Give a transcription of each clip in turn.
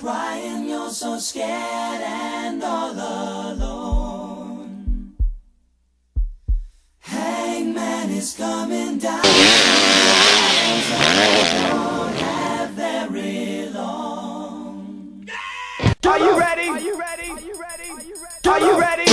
crying, you're so scared and all alone. Hangman is coming down. Won't have very long. Are you ready? Are you ready? Are you ready? Are you ready?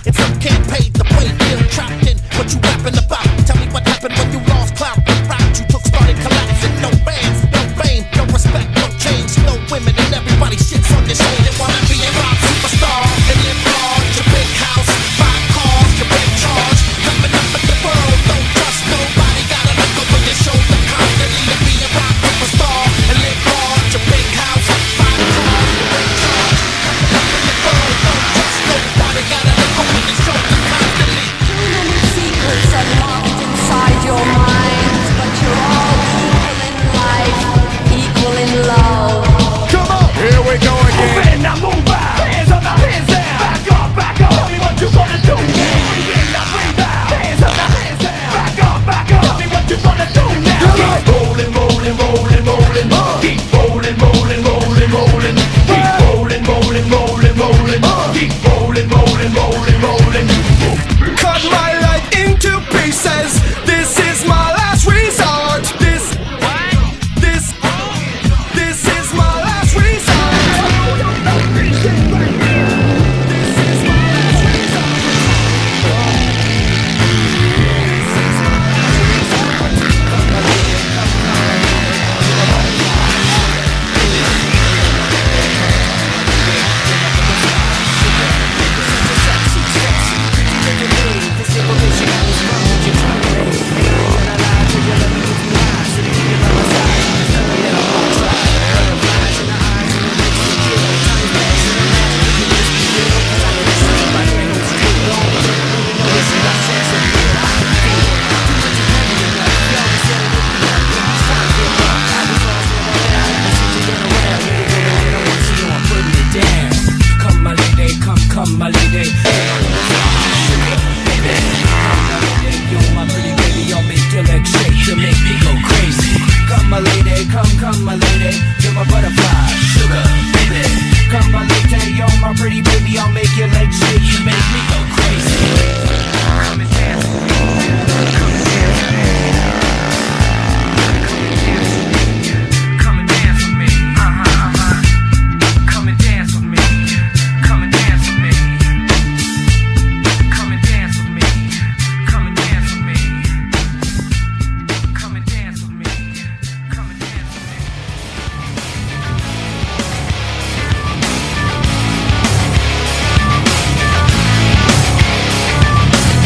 It's some can't pay the way, feel trapped in what pretty baby, I'll make your legs shake. You make me go crazy. Come and dance with me. Come and dance with me. Come and dance with me. Come and dance with me. Come and dance with me. Come and dance with me. Come and dance with me. Come and dance with me. Come and dance with me.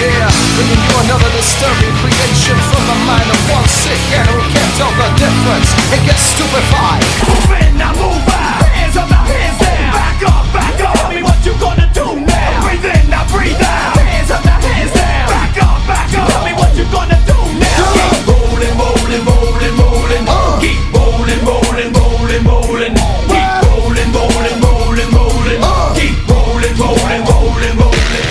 Yeah, bringing you another disturbing creation from the mind of one sick and who can't tell the difference. It gets stupefied. Move in, now move out. Hands up, now hands down. Back up, back up. Tell me what you gonna do now. Breathe in, now breathe out. Hands up, now hands down. Back up, back up. Tell me what you gonna do now. Keep rolling, rolling, rolling, rolling. Keep rolling, rolling, rolling, rolling. Keep rolling, rolling, rolling, rolling. Keep rolling, rolling, rolling, rolling.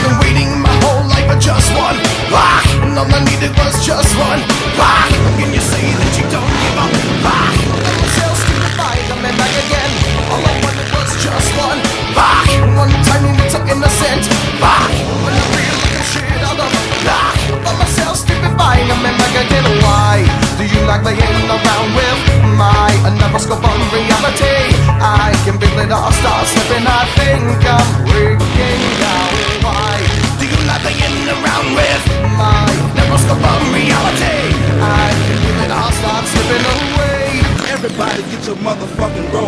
Been waiting my whole life for just one rock, and all I needed was just one rock. Can you say that you don't give up? Rock. Let myself stupefied, I'm back again. All I wanted was just one rock. One tiny little innocent rock. When I feel like a shit out of rock. Let myself stupefied, I'm back again. Why do you like playing around with my never-scope on reality? I can feel it all start slipping. I think I'm freaking out. Why do you like playing around with my never-scope on reality? I can feel it all start slipping away. Everybody get your motherfucking roll